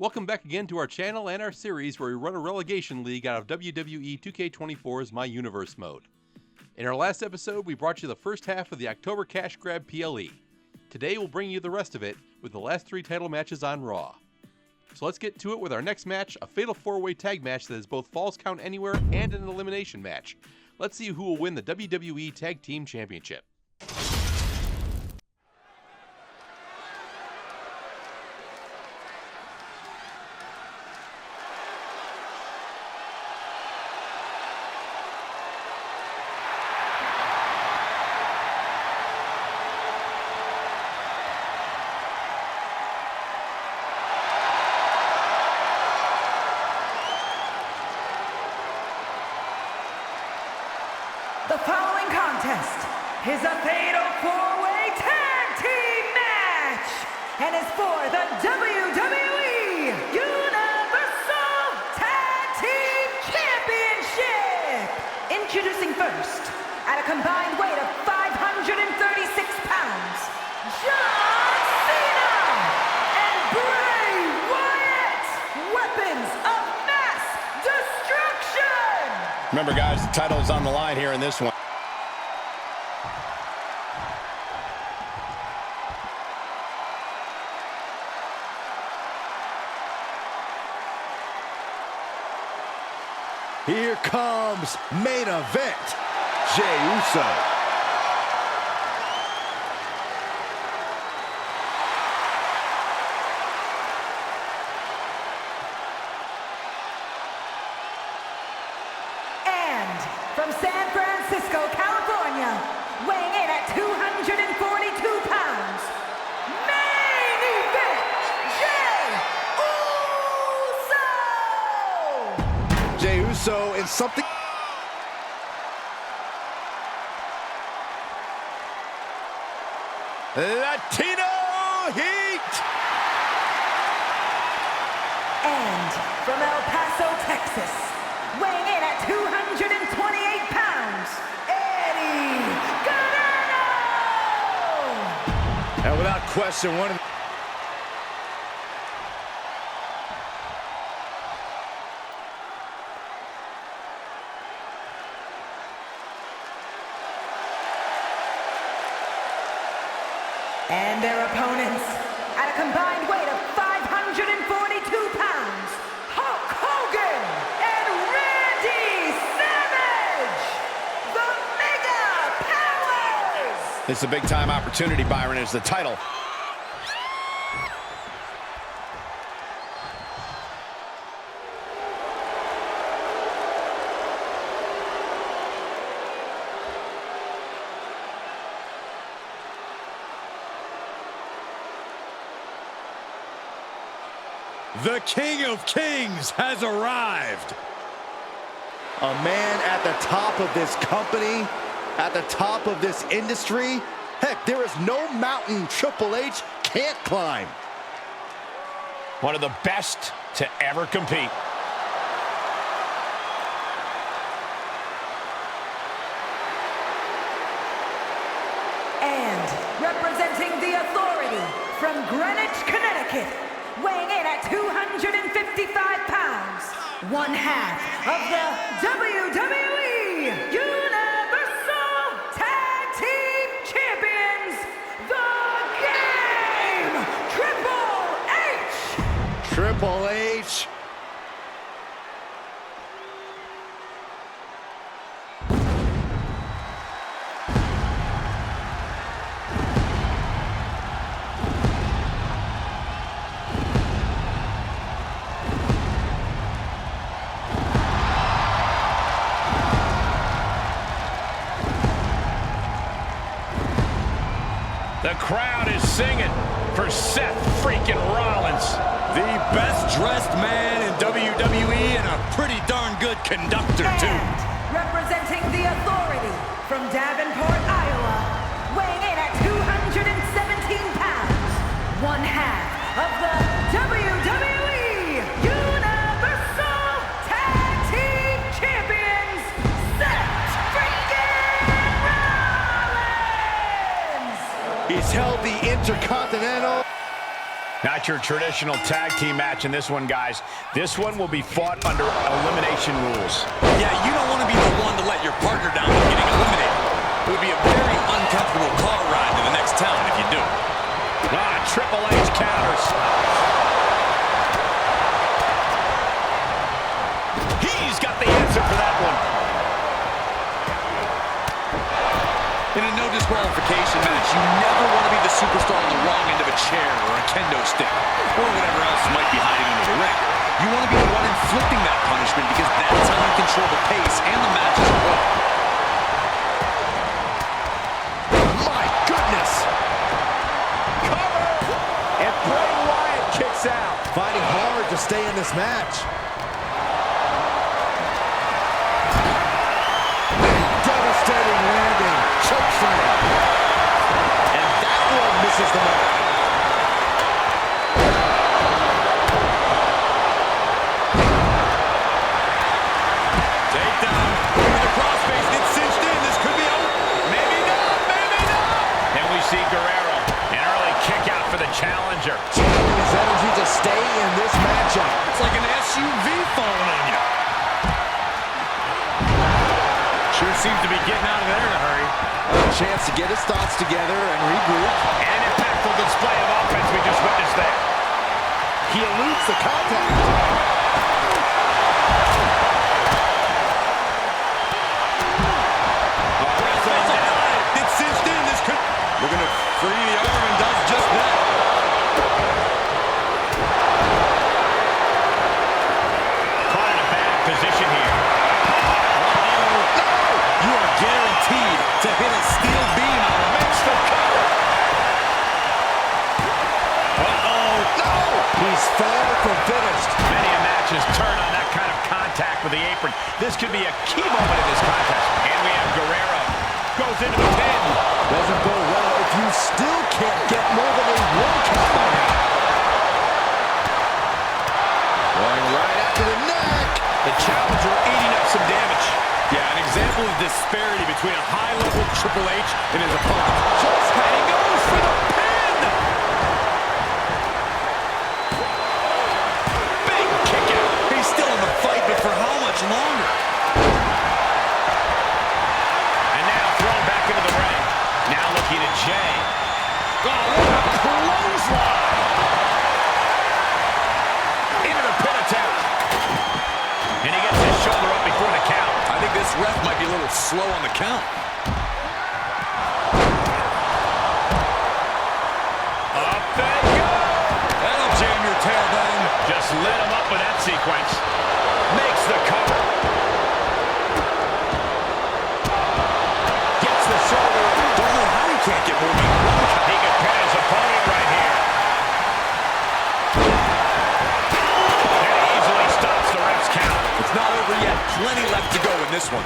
Welcome back again to our channel and our series where we run a relegation league out of WWE 2K24's MyUniverse mode. In our last episode, we brought you the first half of the October Cash Grab PLE. Today, we'll bring you the rest of it with the last 3 title matches on Raw. So let's get to it with our next match, a Fatal-Four-Way Tag Match that is both Falls Count Anywhere and an elimination match. Let's see who will win the WWE Tag Team Championship. The following contest is a Fatal-Four-Way Tag Team Match and is for the WWE Universal Tag Team Championship. Introducing first, at a combined weight of 536 pounds, John Cena and Bray Wyatt, weapons of mass destruction. Remember, guys, the title's on the line here in this one. Here comes main event, Jey Uso. From San Francisco, California, weighing in at 242 pounds, main event, Jey Uso! Jey Uso in something... Latino Heat! And from El Paso, Texas, weighing in at 228 pounds, Eddie Guerrero! And without question, one of the... And their opponents, at a combined weight of 542 pounds, Hulk Hogan and Randy Savage, the Mega Powers! It's a big-time opportunity, Byron, as the title. The King of Kings has arrived. A man at the top of this company, at the top of this industry. Heck, there is no mountain Triple H can't climb. One of the best to ever compete. And representing the Authority from Greenwich, Connecticut, weighing in at 255 pounds, one half of the WWE Universal Tag Team Champions, The Game, Triple H. Triple H. The crowd is singing for Seth freaking Rollins. The best-dressed man in WWE and a pretty darn good conductor, too. And representing the Authority from Davenport, Iowa, weighing in at 217 pounds, one half of the WWE Universal Tag Team Champions, Seth freaking Rollins! He's held the Intercontinental Not your traditional tag team match in this one, guys. This one will be fought under elimination rules. Yeah, you don't want to be the one to let your partner down when getting eliminated. It would be a very uncomfortable car ride to the next town if you do. Triple H counters. He's got the answer for that one. In a no disqualification match, you never want to be the superstar on the wrong end of a chair or a kendo stick, or whatever else might be hiding under the ring. You want to be the one inflicting that punishment because that's how you control the pace and the match as a whole. My goodness! Cover! And Bray Wyatt kicks out. Fighting hard to stay in this match. Devastating landing. Chokeslam. And that one misses the mark. Takedown. Over the crossface. It's cinched in. This could be over. Maybe not. Maybe not. And we see Guerrero. An early kick out for the challenger. Channeling his energy to stay in this matchup. It's like an SUV falling on you. Sure seems to be getting out of there in a hurry. A chance to get his thoughts together and regroup. An impactful display of offense we just witnessed there. He eludes the contact. It's cinched in. This could... Looking to free the arm and does just that. Caught in a bad position here. You are guaranteed to hit a steel beam out of it. The cover. No! He's far from finished. Many a match has turned on that kind of contact with the apron. This could be a key moment in this contest. And we have Guerrero. Goes into the pin. Doesn't go well if you still can't get more than a one count by now. Going right after the neck. The challenger eating up some damage. Yeah, an example of disparity between a high-level Triple H and his opponent. And he goes for the pin. Big kick out. He's still in the fight, but for how much longer? And now thrown back into the ring. Now looking at Jey. Oh, what a clothesline. Into the pin attempt. And he gets his shoulder up before the count. I think this ref might be a little slow on the count. Up they go. That'll jam your tailbone. Just lit him up with that sequence. Makes the cover. Gets the shoulder. Don't know how he can't get more than one count. He can pin his opponent right here. And easily stops the ref's count. It's not over yet. Plenty left to go in this one.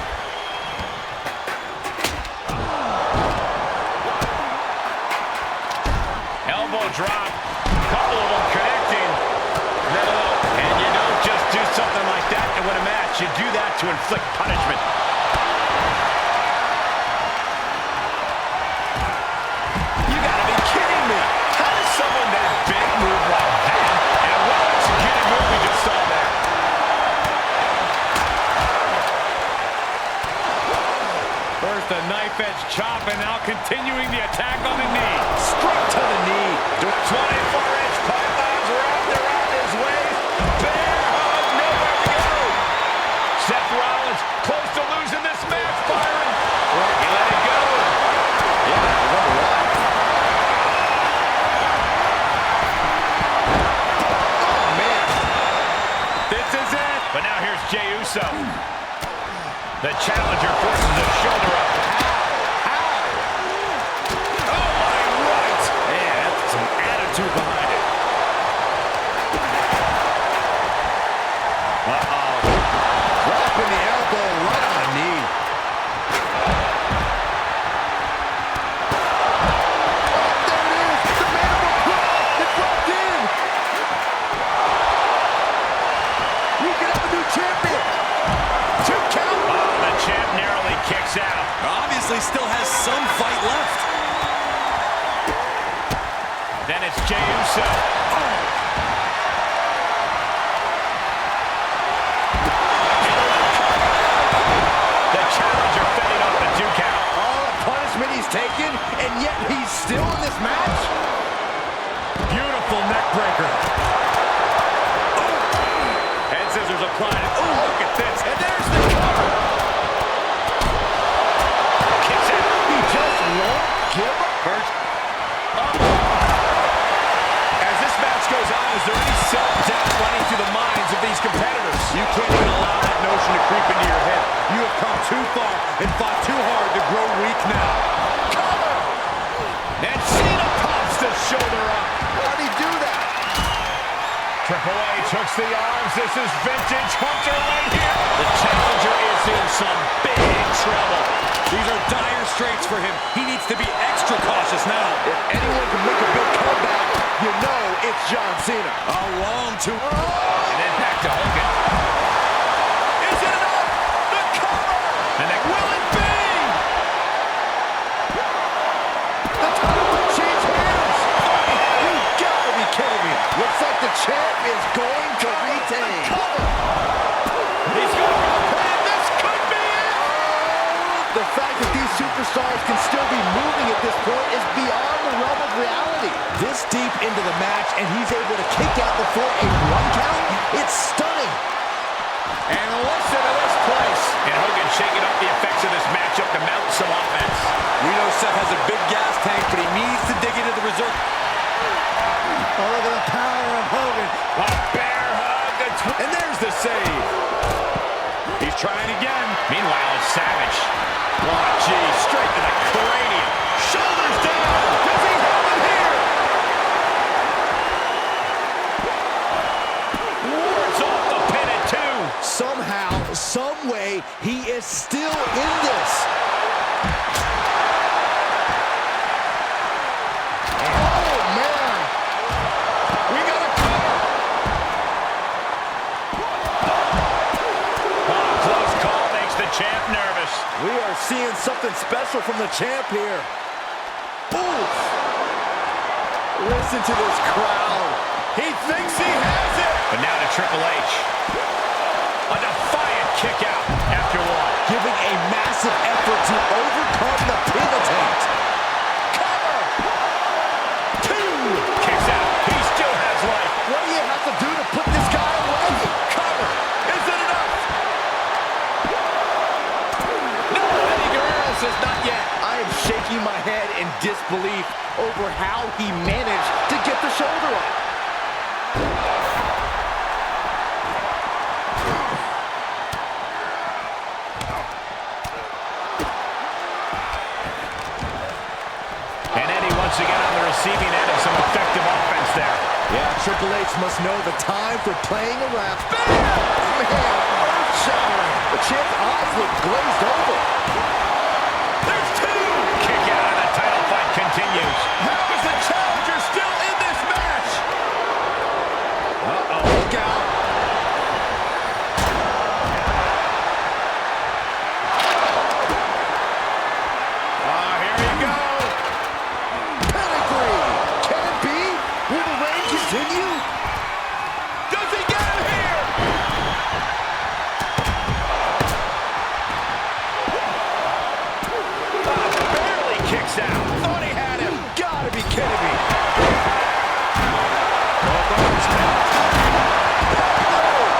Elbow drop. Couple of them connecting. And you don't just do something like that to win a match. You do that to inflict punishment. You gotta be kidding me. How does someone that big move like that? And what executed move we just saw there. First a knife edge chop and now continuing the attack on the knee. Straight to the knee. 24-inch pythons wrapped around his waist. Bear hug, nowhere to go. Seth Rollins close to losing this match, Byron. He let it go. Yeah, I wonder why. Oh, man. This is it. But now here's Jey Uso. The challenger forces a shoulder up. How? Oh, my right. Man, that's some attitude behind it. Uh-oh. Dropping the elbow right on the knee. Oh, there it is. The mandible claw. It's locked in. We could have a new champion. 2 count. Oh, the champ narrowly kicks out. doubt running through the minds of these competitors. You can't even allow that notion to creep into your head. You have come too far and fought too hard to grow weak now. Cover! And Cena pops the shoulder up. How'd he do that? Triple H hooks the arms. This is vintage Hunter right here. The challenger is in some big trouble. These are dire straits for him. He needs to be extra cautious now. If anyone can make a big comeback, you know it's John Cena. A long two. And then back to Hogan. Is it enough? The cover! And then will it be? The title will change hands. You gotta be kidding me. Looks like the champ is going to retain. Cover. He's going to plan. This could be it. The fact that these superstars can still be moving at this point is beyond the realm of reality. This deep into the match, and he's able to kick out before a 1 count? It's stunning. And listen to this place. And Hogan shaking up the effects of this matchup to mount some offense. We know Seth has a big gas tank, but he needs to dig into the reserve. Oh, look at the power of Hogan. A bear hug. And there's the save. He's trying again. Meanwhile, it's Savage. Oh, gee, straight to the cranium. Shoulders down. Does he have it here? Wards off the pin at 2. Somehow, some way, he is still in this. Oh, man. We got a cover. Oh, close call makes the champ nervous. We are seeing something special from the champ here. Oof. Listen to this crowd. He thinks he has it. But now to Triple H. A defiant kick out after 1. Giving a massive effort to overcome the pin attempt. Cover. 2. Kicks out. He still has life. What do you have to do to put this guy away? Cover. Is it enough? No, Eddie Guerrero says not yet. I am shaking my head in disbelief over how he managed to get the shoulder up. And Eddie once again on the receiving end of some effective offense there. Yeah, Triple H must know the time for playing around. Man, earth-shattering. The champ's eyes look glazed over. There's 2. Kick out and the title fight continues. How is the challenger still in this match? Uh-oh, look out. Here we go. Pedigree. Can it be? Will the reign continue? Does he get him here? Barely kicks out. Thought he had him. Gotta be kidding me.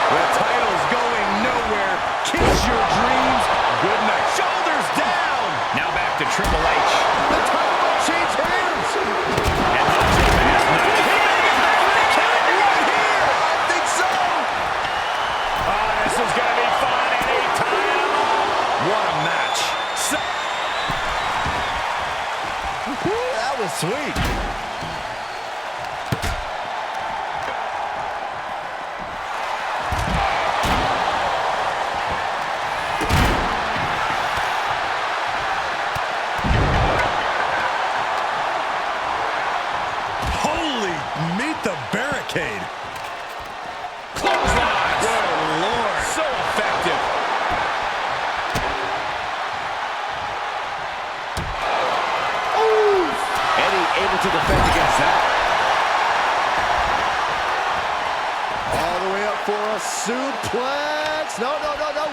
The title's going nowhere. Kiss your dreams. Good night. Shoulders down. Now back to Triple H. The title might change hands. And Hunter has not. He may get back to the count right here. I think so. Oh, this is going to be fun anytime. What a match. That was sweet. Holy, meet the barricade. Clotheslines. Good Lord. So effective. Eddie able to defend against that. All the way up for a suplex. No.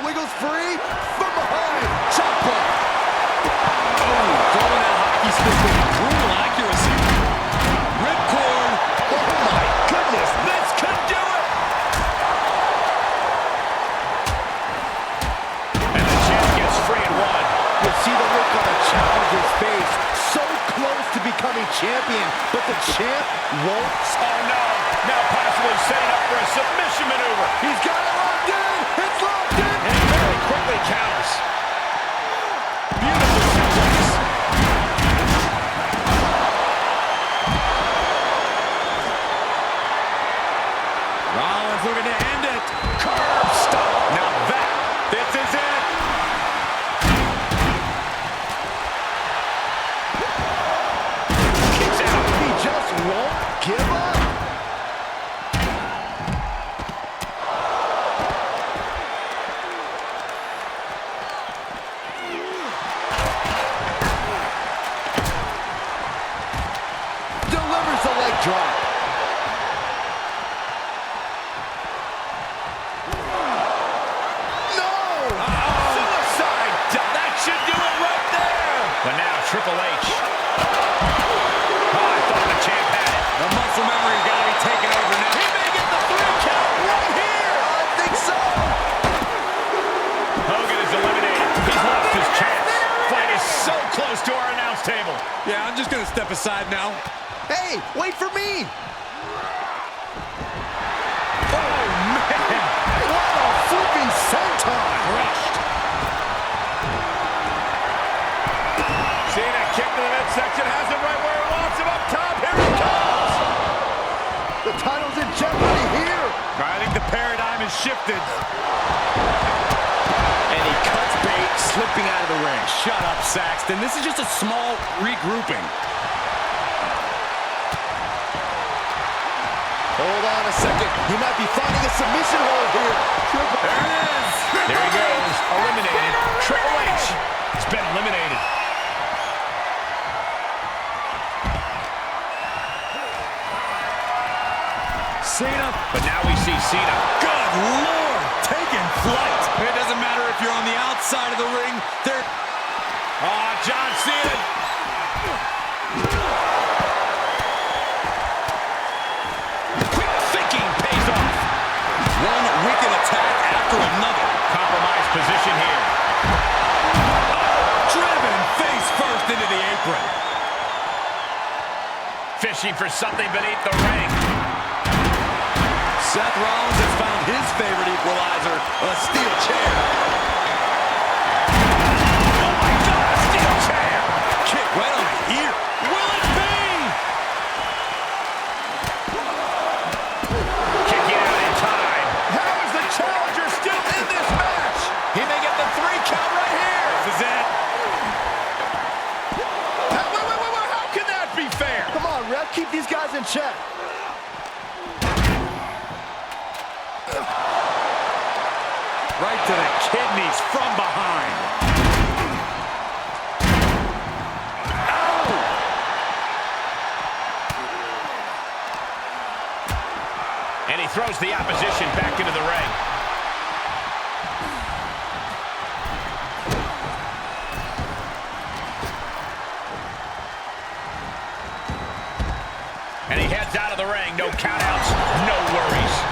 Wiggles free from behind. Chop block. Throwing that hockey stick with brutal accuracy. Ripcord. Oh my goodness. This could do it. And the champ gets free in 1. You see the look on the challenger's face. So close to becoming champion, but the champ won't. Oh no. Now possibly setting up for a looking to end it. Curb stop. Now this is it. Kicks out. He just won't give up. Delivers the leg drop. Triple H. Oh, I thought the champ had it. The muscle memory's got to be taken over now. He may get the 3 count right here. I think so. Hogan is eliminated. He's lost his chance. Fight is so close to our announce table. Yeah, I'm just going to step aside now. Hey, wait for me. Oh, man. What a flipping senton. Crushed. Cena kick to the midsection, has him right where he wants him up top. Here he comes. The title's in jeopardy here. I think the paradigm has shifted. And he cuts bait, slipping out of the ring. Shut up, Saxton. This is just a small regrouping. Hold on a second. He might be finding a submission hold here. There it is. There he goes. Eliminated. Triple H has been eliminated. Cena. But now we see Cena. Good Lord, taking flight. It doesn't matter if you're on the outside of the ring. Oh, John Cena. Quick thinking pays off. One wicked attack after another. Compromised position here. Driven face first into the apron. Fishing for something beneath the ring. Seth Rollins has found his favorite equalizer, a steel chair. Oh my God, a steel chair! Kick right on the ear. Will it be? Kicking out in time. How is the challenger still in this match? He may get the 3 count right here. This is it. Wait, how can that be fair? Come on, ref, keep these guys in check. Right to the kidneys from behind. Ow! And he throws the opposition back into the ring. And he heads out of the ring. No countouts, no worries.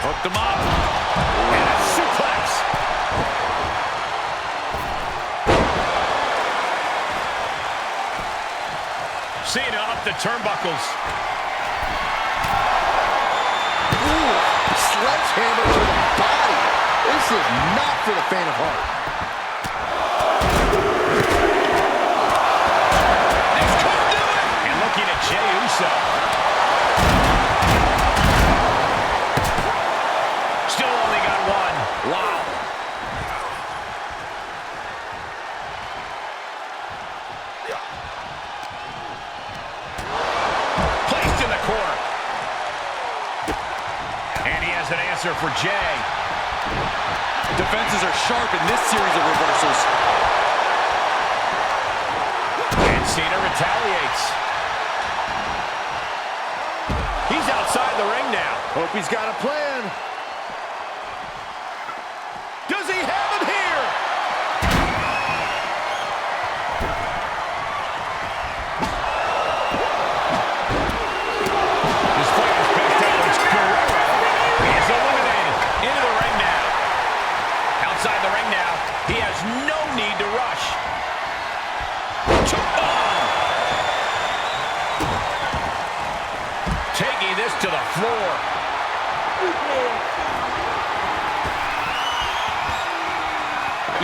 Hooked him up. And a suplex. Cena up the turnbuckles. Ooh, sledgehammer to the body. This is not for the faint of heart. This could do it. And looking at Jey Uso. Still only got 1. Wow. Placed in the corner. And he has an answer for Jey. Defenses are sharp in this series of reversals. And Cena retaliates. He's outside the ring now. Hope he's got a plan. Does he have him here? This fight is best efforts. Guerrero is eliminated. Into the ring now. Outside the ring now. He has no need to rush. Taking this to the floor.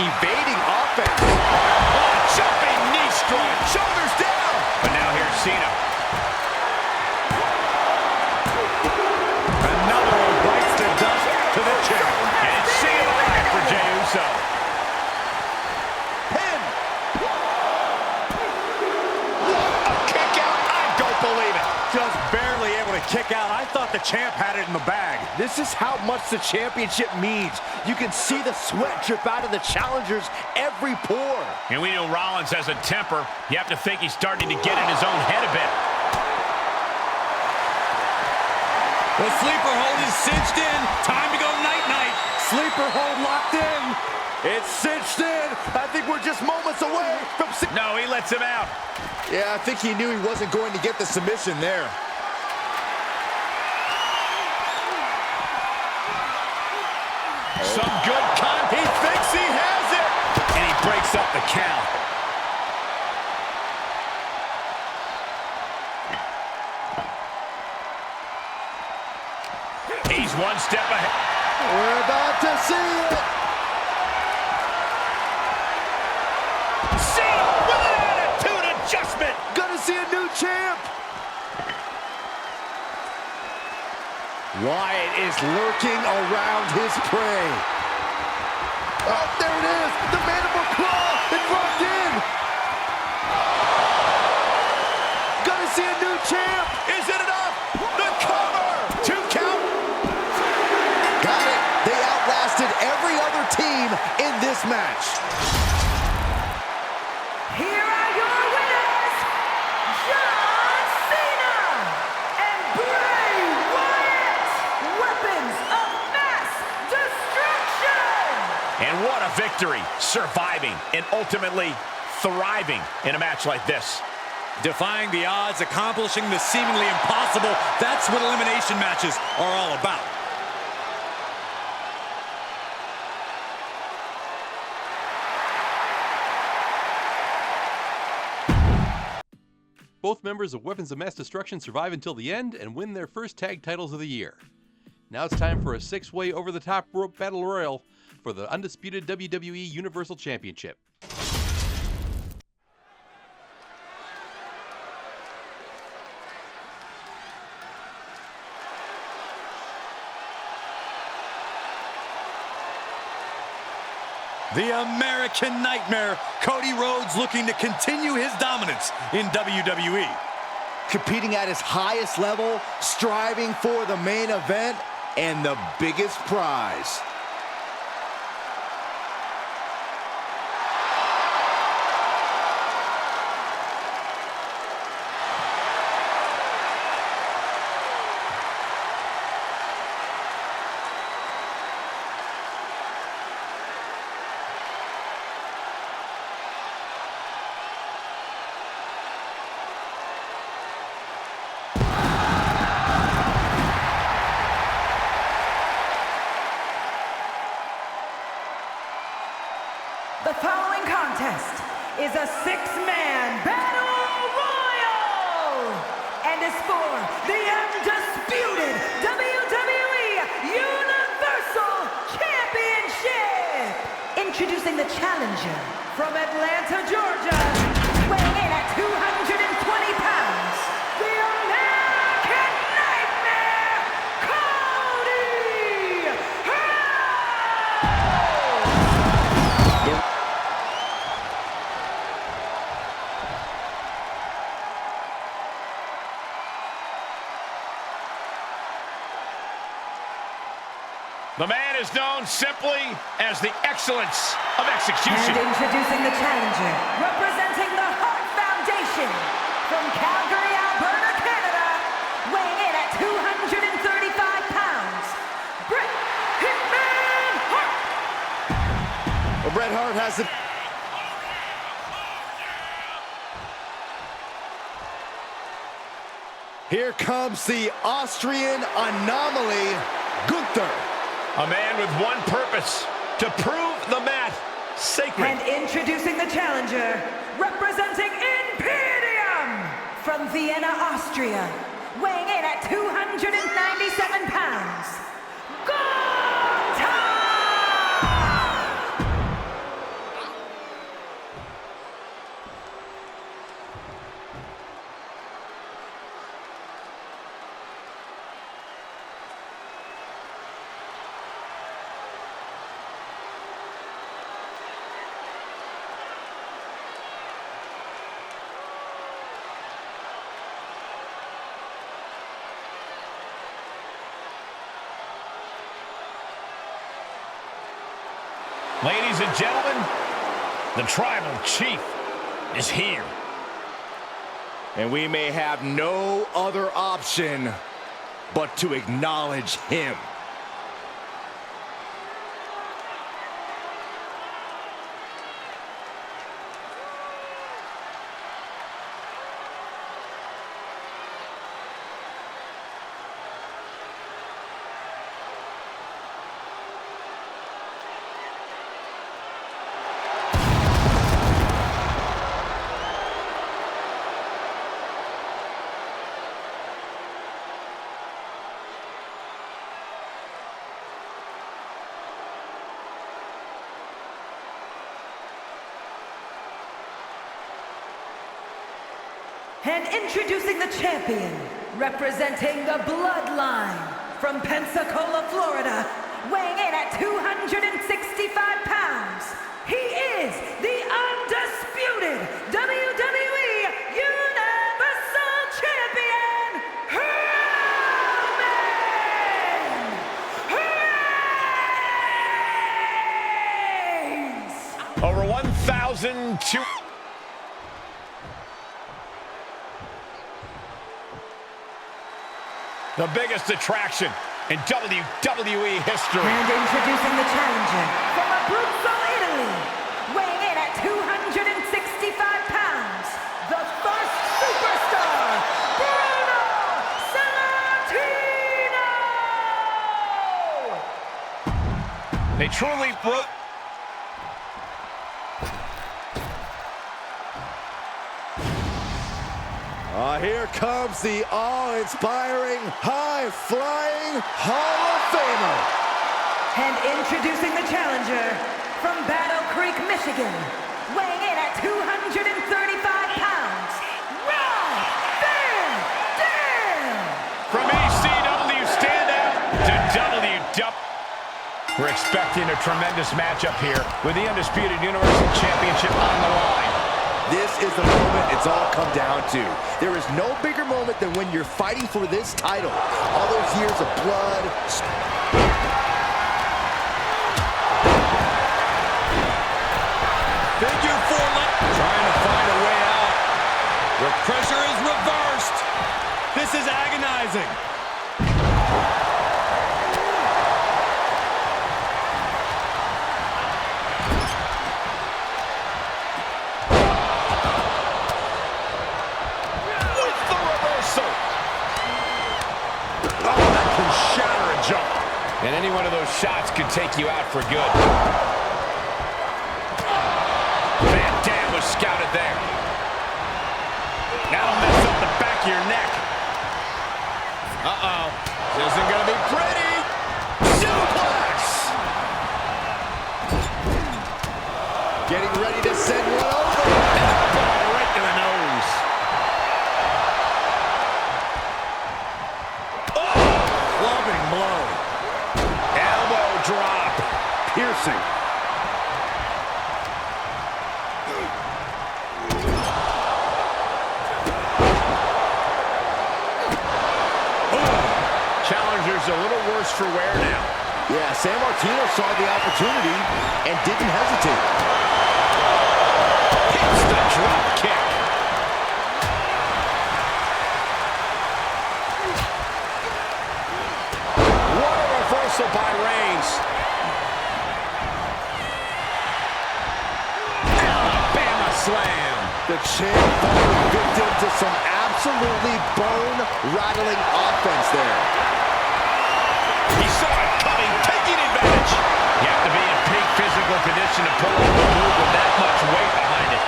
Evading offense. Oh, jumping knee strike. Shoulders down. But now here's Cena. Another one bites the This is how much the championship means. You can see the sweat drip out of the challengers every pore. And we know Rollins has a temper. You have to think he's starting to get in his own head a bit. The sleeper hold is cinched in. Time to go night-night. Sleeper hold locked in. It's cinched in. I think we're just moments away from... No, he lets him out. Yeah, I think he knew he wasn't going to get the submission there. Some good contact. He thinks he has it. And he breaks up the count. He's one step ahead. We're about to see it. Cena with an attitude adjustment. Gonna see a new champ. Wyatt is lurking around his prey. Oh, there it is. The mandible claw. It's locked in. Gonna see a new champ. Is it enough? The cover. 2 count. Got it. They outlasted every other team in this match. Here are your winners, John Cena and Bray Wyatt, weapons of mass destruction. And what a victory. Surviving and ultimately thriving in a match like this. Defying the odds, accomplishing the seemingly impossible. That's what elimination matches are all about. Both members of Weapons of Mass Destruction survive until the end and win their first tag titles of the year. Now it's time for a 6-way over-the-top rope battle royal for the undisputed WWE Universal Championship. The American Nightmare, Cody Rhodes, looking to continue his dominance in WWE. Competing at his highest level, striving for the main event and the biggest prize. The following contest is a 6-man battle royal and is for the undisputed WWE Universal Championship. Introducing the challenger from Atlanta, Georgia, weighing in at 220 pounds, the American Nightmare, Cody Rhodes. The man is known simply as the excellence of execution. And introducing the challenger, representing the Hart Foundation, from Calgary, Alberta, Canada, weighing in at 235 pounds, Bret Hitman Hart. Well, Bret Hart has it. Here comes the Austrian anomaly, Gunther. A man with one purpose, to prove the mat sacred. And introducing the challenger, representing Imperium, from Vienna, Austria, weighing in at 297 pounds, Gunther. Ladies and gentlemen, the Tribal Chief is here. And we may have no other option but to acknowledge him. And introducing the champion, representing the Bloodline, from Pensacola, Florida, weighing in at 265 pounds, he is the undisputed WWE Universal Champion, Roman Reigns! Over 1,002. The biggest attraction in WWE history. And introducing the challenger from Abruzzo, Italy, weighing in at 265 pounds, the first superstar, Bruno Sammartino! They truly broke. Here comes the awe-inspiring, high-flying Hall of Famer. And introducing the challenger from Battle Creek, Michigan, weighing in at 235 pounds, Rob Van Dam! From ECW standout to WW. We're expecting a tremendous matchup here with the Undisputed Universal Championship on the line. This is the moment it's all come down to. There is no bigger moment than when you're fighting for this title. All those years of blood. Figure four, trying to find a way out. The pressure is reversed. This is agonizing. And any one of those shots could take you out for good. Van Dam was scouted there. That'll mess up the back of your neck. Uh-oh. This isn't going to be pretty. Suplex! Getting ready to send one over. And a ball right to the nose. Clubbing blow. Elbow drop. Piercing. Challenger's a little worse for wear now. Yeah, Sammartino saw the opportunity and didn't hesitate. Hits the drop kick. What a reversal by Reigns. Alabama slam. The champ falling victim to some absolutely bone-rattling offense there. He saw it coming, taking advantage. You have to be in peak physical condition to pull off a move with that much weight behind it.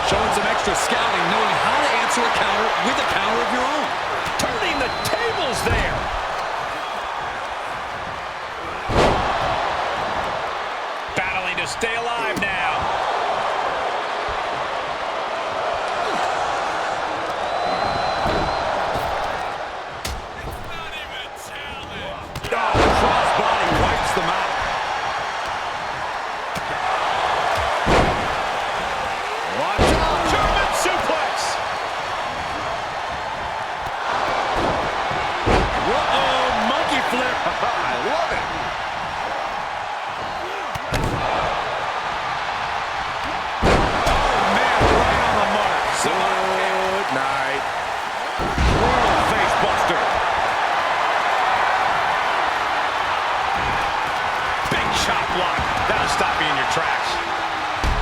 Showing some extra scouting, knowing how to answer a counter with a counter of your own. Turning the tables there. Battling to stay alive now. Crossbody wipes them out. Watch out. German suplex. Uh-oh, monkey flip. I love it. Oh, man, right on the mark. Good night. Brutal face buster. Big chop block. That'll stop you in your tracks.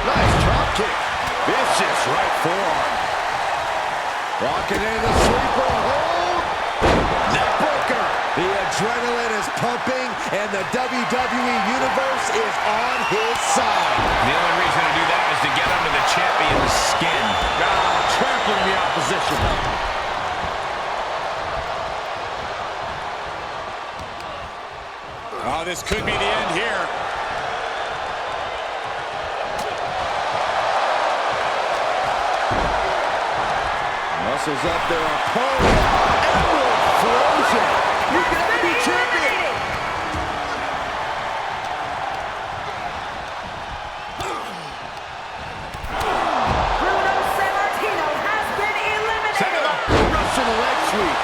Nice drop kick. Vicious right forearm. Walking in the sleeper hold. Neckbreaker. The adrenaline is pumping, and the WWE Universe is on his side. The only reason to do that is to get under the champion's skin. Trampling the opposition. Oh, this could be the end here. Muscles up their opponent. Emerald Frozen. You can be champion. Bruno Sammartino has been eliminated. Russian leg sweep.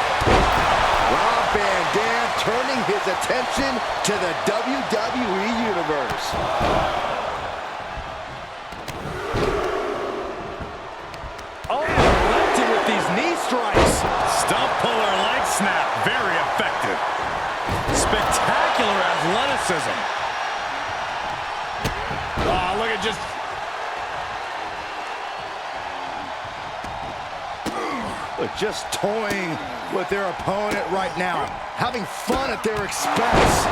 Rob Van Dam turning his attention to the WWE Universe. Oh, elected with these knee strikes. Stump puller leg snap. Very effective. Spectacular athleticism. Oh, look at just... Look, just toying with their opponent right now. Having fun at their expense.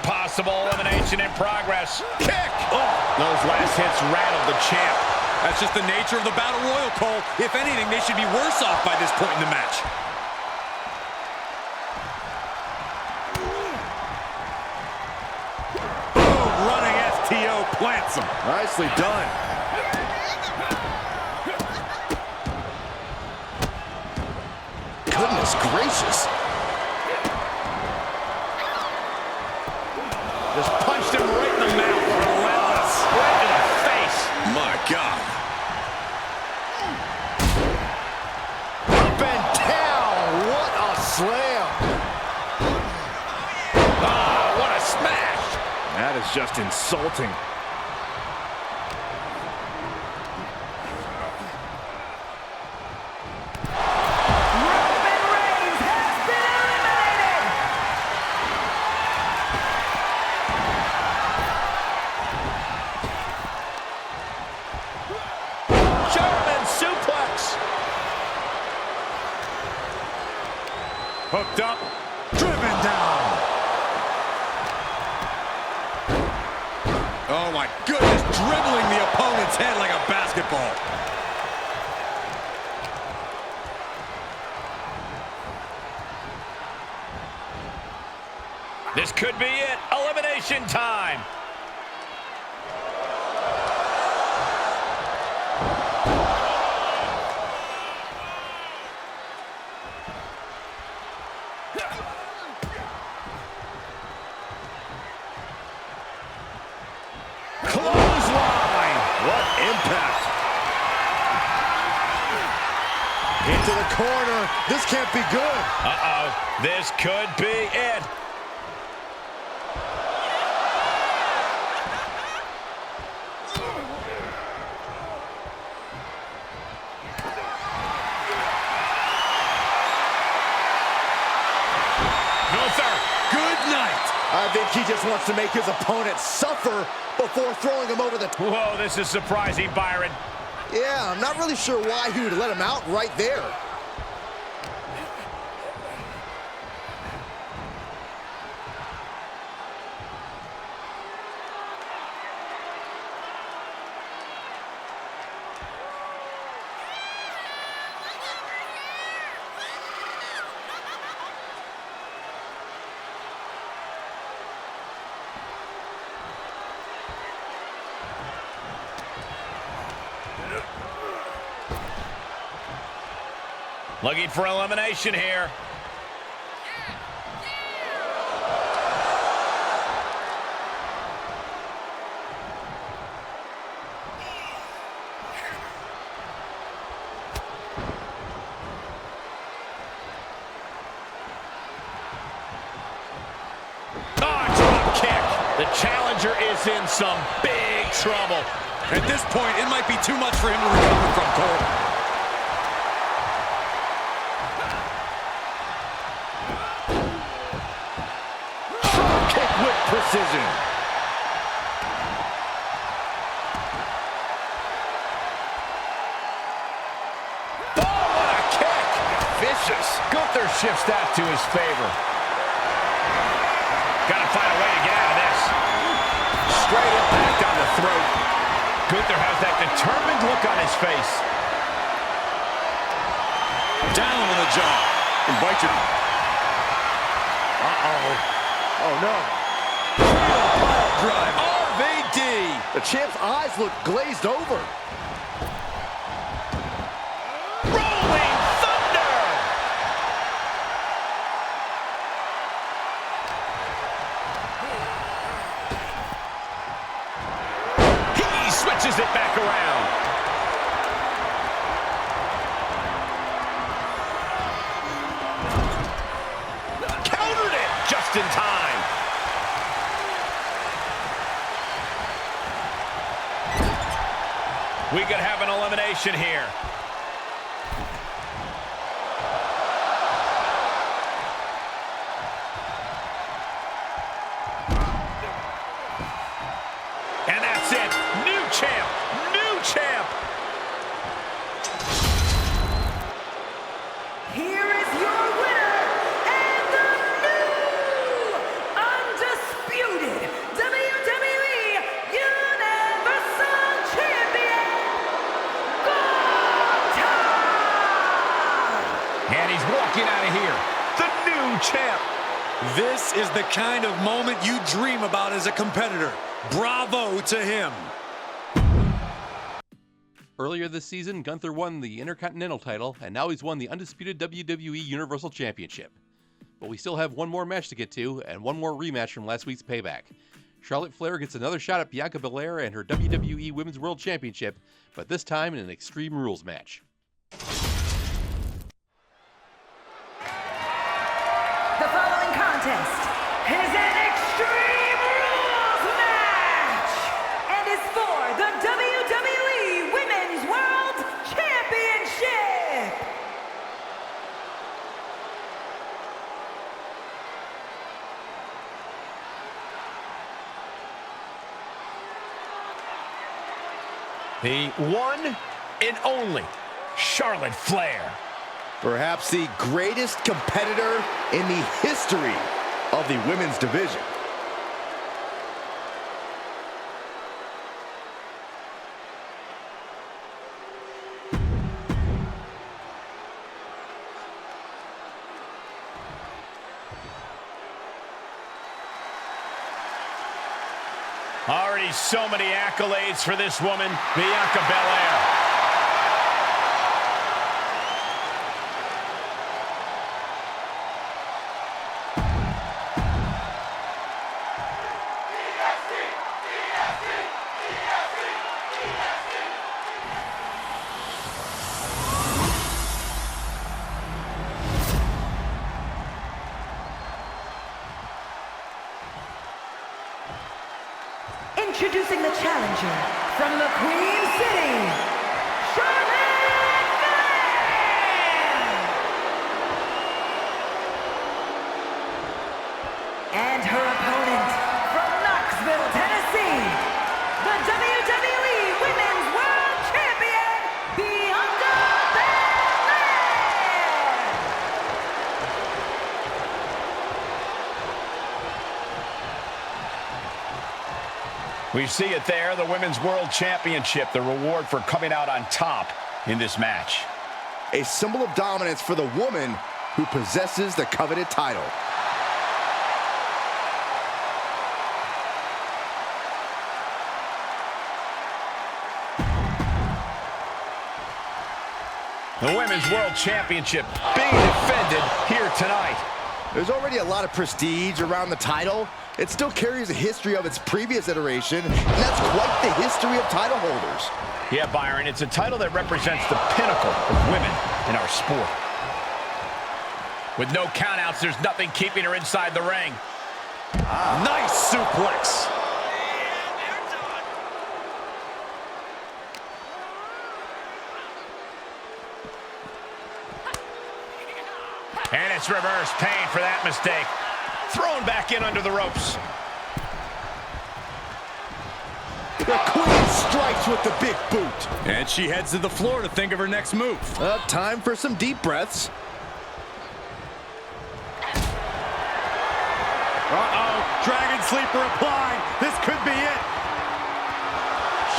Possible elimination in progress. Kick! Oh, those last hits rattled the champ. That's just the nature of the Battle Royal, Cole. If anything, they should be worse off by this point in the match. Boom, running STO plants him. Nicely done. Goodness gracious. Just punched him right in the mouth. Relentless. Right to the face. My God. Up and down. What a slam. Ah, what a smash. That is just insulting. Hooked up, driven down. Oh my goodness, dribbling the opponent's head like a basketball. This could be it. Elimination time. Clothesline. What impact. Into the corner. This can't be good. Uh-oh. This could be it. No, sir. Good night. I think he just wants to make his opponent suffer before throwing him over the... Whoa, this is surprising, Byron. Yeah, I'm not really sure why he would let him out right there. Looking for elimination here. The challenger is in some big trouble. At this point, it might be too much for him to recover from, Cole. Kick with precision. Oh, what a kick! Vicious. Gunther shifts that to his favor. Gotta find a way to get out of this. Straight impact on the throat. Gunther has that determined look on his face. Down on the jaw. Invite you. Uh-oh. Oh, no. Drive. RVD. The champ's eyes look glazed over. Rolling Thunder! He switches it back around. Countered it just in time. We could have an elimination here. And that's it. New champ. New champ. Here is your winner and the new undisputed WWE Universal Champion, Gunther! And he's walking out of here. The new champ. This is the kind of moment you dream about as a competitor. Bravo to him. Earlier this season, Gunther won the Intercontinental title, and now he's won the undisputed WWE Universal Championship. But we still have one more match to get to, and one more rematch from last week's Payback. Charlotte Flair gets another shot at Bianca Belair and her WWE Women's World Championship, but this time in an Extreme Rules match. The following contest is an Extreme Rules match and is for the WWE Women's World Championship. The one and only Charlotte Flair. Perhaps the greatest competitor in the history of the women's division. Already so many accolades for this woman, Bianca Belair. Introducing the challenger from the Queen City, Charlotte Flair! And her opponent from Knoxville, Tennessee, the WWE Women's World Champion, Bianca Belair! We see it there, the Women's World Championship, the reward for coming out on top in this match. A symbol of dominance for the woman who possesses the coveted title. The Women's World Championship being defended here tonight. There's already a lot of prestige around the title. It still carries a history of its previous iteration, and that's quite the history of title holders. Yeah, Byron, it's a title that represents the pinnacle of women in our sport. With no countouts, there's nothing keeping her inside the ring. Nice suplex. And it's reverse pain for that mistake. Thrown back in under the ropes. The Queen strikes with the big boot. And she heads to the floor to think of her next move. Time for some deep breaths. Uh-oh, Dragon Sleeper applied. This could be it.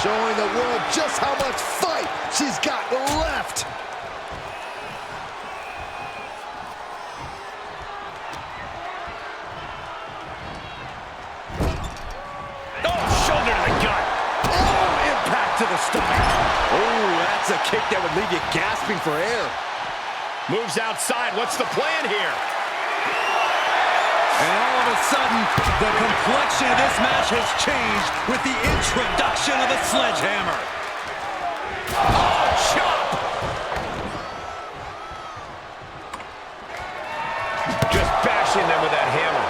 Showing the world just how much fight she's got left. To the stomach. Oh, that's a kick that would leave you gasping for air. Moves outside. What's the plan here? And all of a sudden, the complexion of this match has changed with the introduction of a sledgehammer. Oh, chop! Just bashing them with that hammer.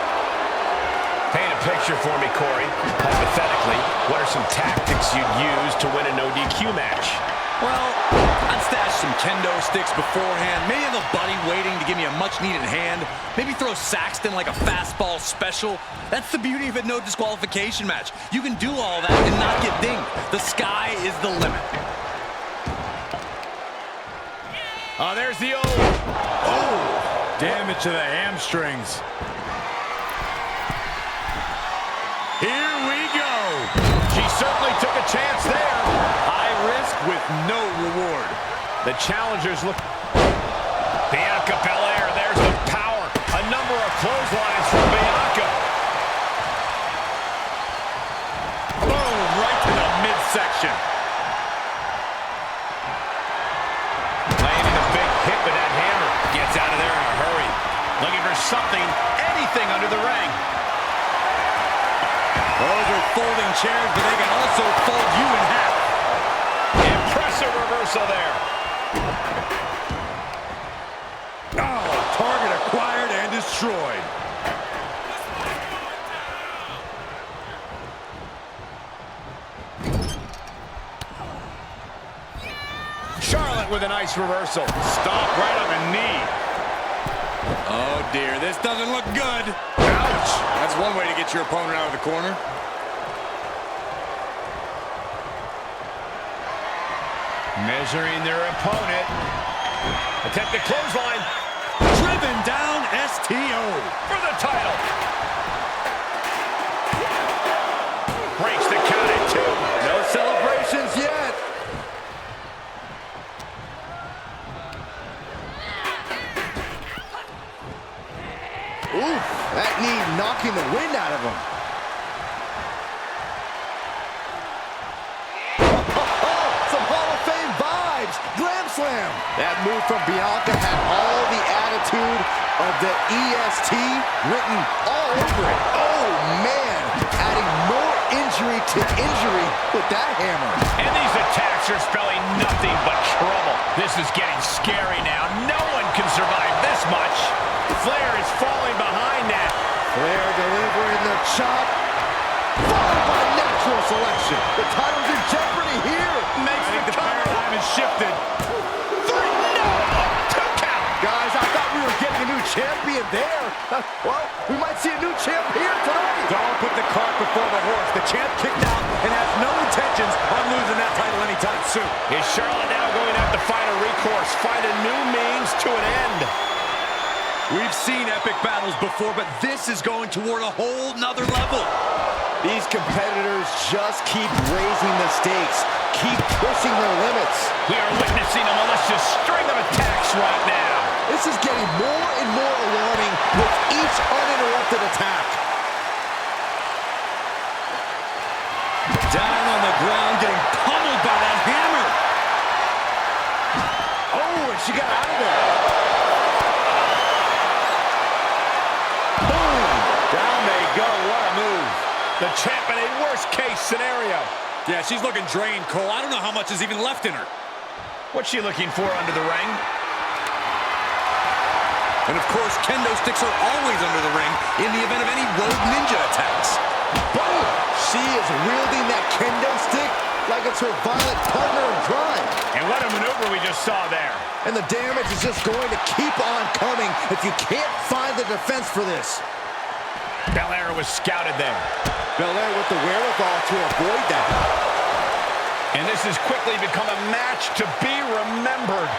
Paint a picture for me, Corey. Hypothetically, what are some tactics you'd use to win a no DQ match? Well, I'd stash some kendo sticks beforehand. Maybe have a buddy waiting to give me a much-needed hand. Maybe throw Saxton like a fastball special. That's the beauty of a no disqualification match. You can do all that and not get dinged. The sky is the limit. Oh, there's the old... Oh, damage to the hamstrings. Here we go. She certainly took a chance there. High risk with no reward. The challengers look... Bianca Belair, there's the power. A number of clotheslines from Bianca. Boom, right to the midsection. Landing a big hit with that hammer. Gets out of there in a hurry. Looking for something, anything under the ring. Those are folding chairs, but they can also fold you in half. Impressive reversal there. Oh, target acquired and destroyed. Charlotte with a nice reversal. Stop right on the knee. Oh dear, this doesn't look good. Ouch! That's one way to get your opponent out of the corner. Measuring their opponent. Attempted clothesline. Driven down STO. For the title. Breaks the count at 2. No celebrations yet. Oof, that knee knocking the wind out of him. Some Hall of Fame vibes. Glam Slam. That move from Bianca had all the attitude of the EST written all over it. Oh, man. Adding more injury to injury with that hammer. And these attacks are spelling nothing but trouble. This is getting scary now. No one can survive this much. Flair is falling behind that. Flair delivering the chop. Followed by natural selection. The title's in jeopardy here. Makes The paradigm has shifted. 3. No! 2 count. Guys, I thought we were getting a new champion there. Well, we might see a new champ here tonight. Don't put the cart before the horse. The champ kicked out and has no intentions on losing that title anytime soon. Is Charlotte now going to have to find a recourse, find a new means to an end? We've seen epic battles before, but this is going toward a whole nother level. These competitors just keep raising the stakes, keep pushing their limits. We are witnessing a malicious string of attacks right now. This is getting more and more alarming with each uninterrupted attack. Down on the ground, getting pummeled by that hammer. Oh, and she got out of there. Boom! Down they go. What a move. The champ in a worst-case scenario. Yeah, she's looking drained, Cole. I don't know how much is even left in her. What's she looking for under the ring? And of course, kendo sticks are always under the ring in the event of any rogue ninja attacks. Boom! She is wielding that kendo stick like it's her violent partner in crime. And what a maneuver we just saw there. And the damage is just going to keep on coming if you can't find the defense for this. Belair was scouted there. Belair with the wherewithal to avoid that. And this has quickly become a match to be remembered.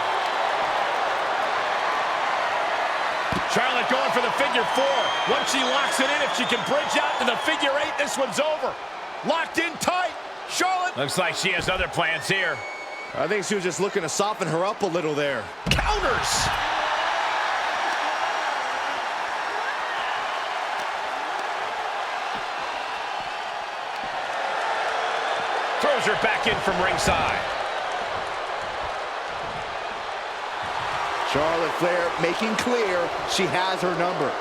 Charlotte going for the figure four. Once she locks it in, if she can bridge out to the figure eight, this one's over. Locked in tight. Charlotte. Looks like she has other plans here. I think she was just looking to soften her up a little there. Counters. Throws her back in from ringside. Charlotte Flair making clear she has her number.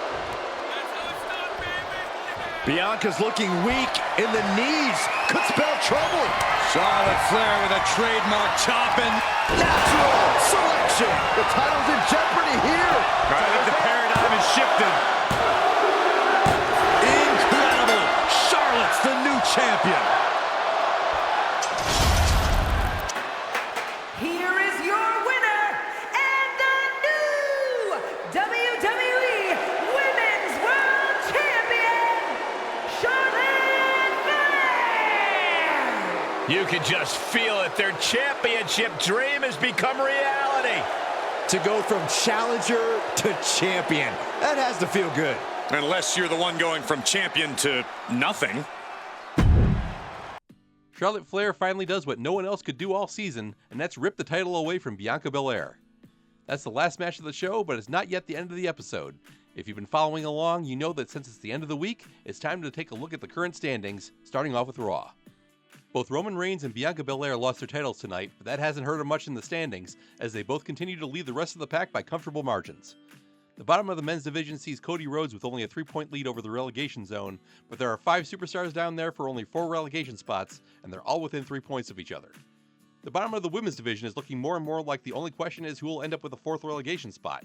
Bianca's looking weak in the knees. Could spell trouble. Charlotte Flair with a trademark chopping. Natural selection. The title's in jeopardy here. I think the paradigm is shifting. Incredible. Charlotte's the new champion. Here is your winner and the new WWE Women's World Champion, Charlotte Flair! You can just feel it. Their championship dream has become reality. To go from challenger to champion. That has to feel good. Unless you're the one going from champion to nothing. Charlotte Flair finally does what no one else could do all season, and that's rip the title away from Bianca Belair. That's the last match of the show, but it's not yet the end of the episode. If you've been following along, you know that since it's the end of the week, it's time to take a look at the current standings, starting off with Raw. Both Roman Reigns and Bianca Belair lost their titles tonight, but that hasn't hurt them much in the standings, as they both continue to lead the rest of the pack by comfortable margins. The bottom of the men's division sees Cody Rhodes with only a 3-point lead over the relegation zone, but there are 5 superstars down there for only 4 relegation spots, and they're all within 3 points of each other. The bottom of the women's division is looking more and more like the only question is who will end up with a 4th relegation spot.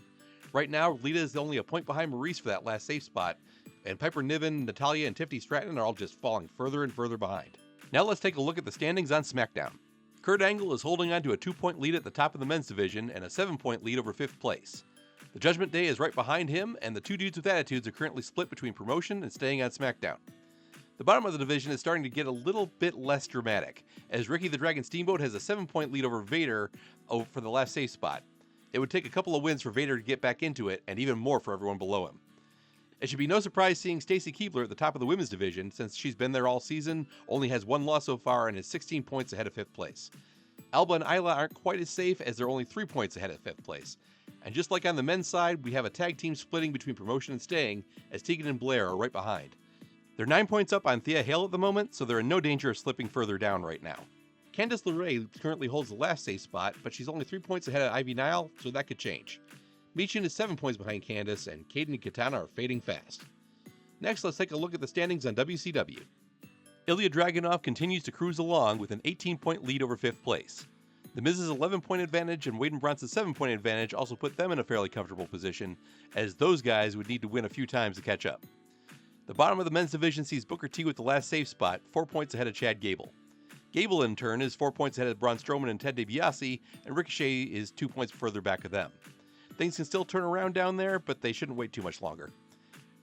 Right now, Lita is only a point behind Maurice for that last safe spot, and Piper Niven, Natalya, and Tiffany Stratton are all just falling further and further behind. Now let's take a look at the standings on SmackDown. Kurt Angle is holding on to a 2-point lead at the top of the men's division and a 7-point lead over 5th place. The Judgment Day is right behind him, and the 2 dudes with attitudes are currently split between promotion and staying on SmackDown. The bottom of the division is starting to get a little bit less dramatic, as Ricky the Dragon Steamboat has a 7-point lead over Vader for the last safe spot. It would take a couple of wins for Vader to get back into it, and even more for everyone below him. It should be no surprise seeing Stacy Keibler at the top of the women's division, since she's been there all season, only has 1 loss so far, and is 16 points ahead of 5th place. Alba and Isla aren't quite as safe, as they're only 3 points ahead of 5th place. And just like on the men's side, we have a tag team splitting between promotion and staying, as Tegan and Blair are right behind. They're 9 points up on Thea Hale at the moment, so they're in no danger of slipping further down right now. Candice LeRae currently holds the last safe spot, but she's only 3 points ahead of Ivy Nile, so that could change. Michin is 7 points behind Candice, and Kaden and Katana are fading fast. Next, let's take a look at the standings on WCW. Ilya Dragunov continues to cruise along with an 18-point lead over 5th place. The Miz's 11-point advantage and Wade and Bronson's 7-point advantage also put them in a fairly comfortable position, as those guys would need to win a few times to catch up. The bottom of the men's division sees Booker T with the last safe spot, 4 points ahead of Chad Gable. Gable, in turn, is 4 points ahead of Braun Strowman and Ted DiBiase, and Ricochet is 2 points further back of them. Things can still turn around down there, but they shouldn't wait too much longer.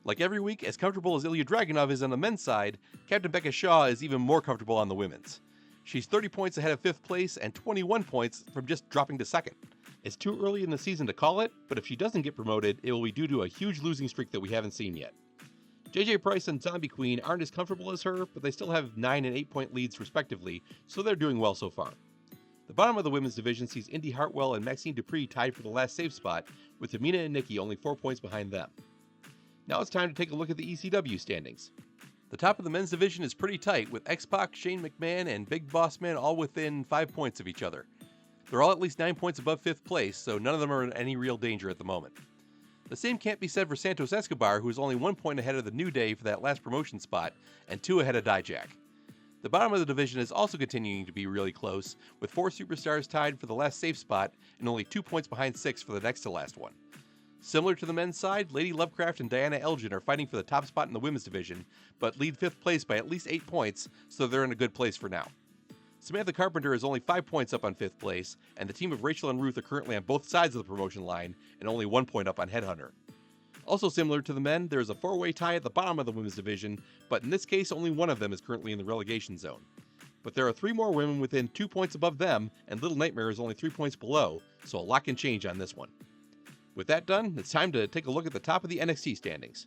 Like every week, as comfortable as Ilya Dragunov is on the men's side, Captain Becca Shaw is even more comfortable on the women's. She's 30 points ahead of 5th place and 21 points from just dropping to 2nd. It's too early in the season to call it, but if she doesn't get promoted, it will be due to a huge losing streak that we haven't seen yet. JJ Price and Zombie Queen aren't as comfortable as her, but they still have 9 and 8-point leads respectively, so they're doing well so far. The bottom of the women's division sees Indy Hartwell and Maxine Dupree tied for the last safe spot, with Tamina and Nikki only 4 points behind them. Now it's time to take a look at the ECW standings. The top of the men's division is pretty tight, with X-Pac, Shane McMahon, and Big Boss Man all within 5 points of each other. They're all at least 9 points above 5th place, so none of them are in any real danger at the moment. The same can't be said for Santos Escobar, who is only 1 point ahead of the New Day for that last promotion spot, and 2 ahead of Dijak. The bottom of the division is also continuing to be really close, with 4 superstars tied for the last safe spot and only 2 points behind 6 for the next to last one. Similar to the men's side, Lady Lovecraft and Diana Elgin are fighting for the top spot in the women's division, but lead 5th place by at least 8 points, so they're in a good place for now. Samantha Carpenter is only 5 points up on 5th place, and the team of Rachel and Ruth are currently on both sides of the promotion line and only 1 point up on Headhunter. Also similar to the men, there is a 4-way tie at the bottom of the women's division, but in this case only one of them is currently in the relegation zone. But there are 3 more women within 2 points above them, and Little Nightmare is only 3 points below, so a lot can change on this one. With that done, it's time to take a look at the top of the NXT standings.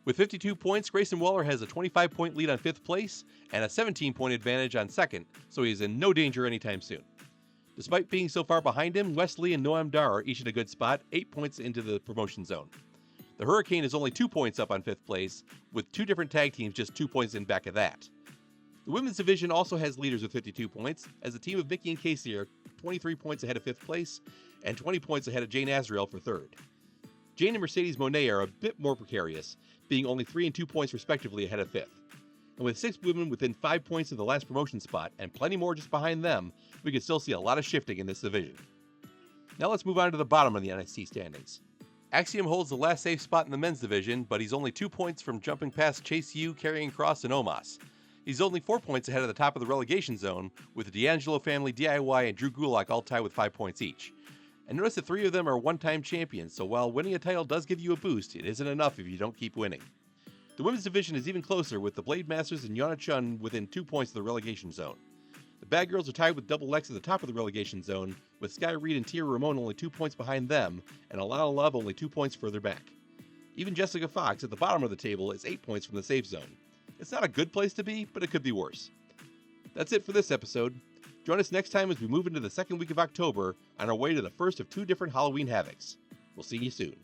With 52 points, Grayson Waller has a 25-point lead on 5th place and a 17-point advantage on 2nd, so he is in no danger anytime soon. Despite being so far behind him, Wesley and Noam Dar are each in a good spot, 8 points into the promotion zone. The Hurricane is only 2 points up on 5th place, with 2 different tag teams just 2 points in back of that. The women's division also has leaders with 52 points, as the team of Mickey and Casey are 23 points ahead of 5th place, and 20 points ahead of Jane Azrael for 3rd. Jane and Mercedes Moné are a bit more precarious, being only 3 and 2 points respectively ahead of 5th. And with 6 women within 5 points of the last promotion spot, and plenty more just behind them, we can still see a lot of shifting in this division. Now let's move on to the bottom of the NXT standings. Axiom holds the last safe spot in the men's division, but he's only 2 points from jumping past Chase U, Karrion Kross, and Omos. He's only 4 points ahead of the top of the relegation zone, with the D'Angelo family, DIY, and Drew Gulak all tied with 5 points each. And notice that 3 of them are one-time champions, so while winning a title does give you a boost, it isn't enough if you don't keep winning. The women's division is even closer, with the Blade Masters and Yana Chun within 2 points of the relegation zone. The Bad Girls are tied with Double X at the top of the relegation zone, with Sky Reed and Tia Ramone only 2 points behind them, and Alana Love only 2 points further back. Even Jessica Fox at the bottom of the table is 8 points from the safe zone. It's not a good place to be, but it could be worse. That's it for this episode. Join us next time as we move into the second week of October on our way to the first of 2 different Halloween Havocs. We'll see you soon.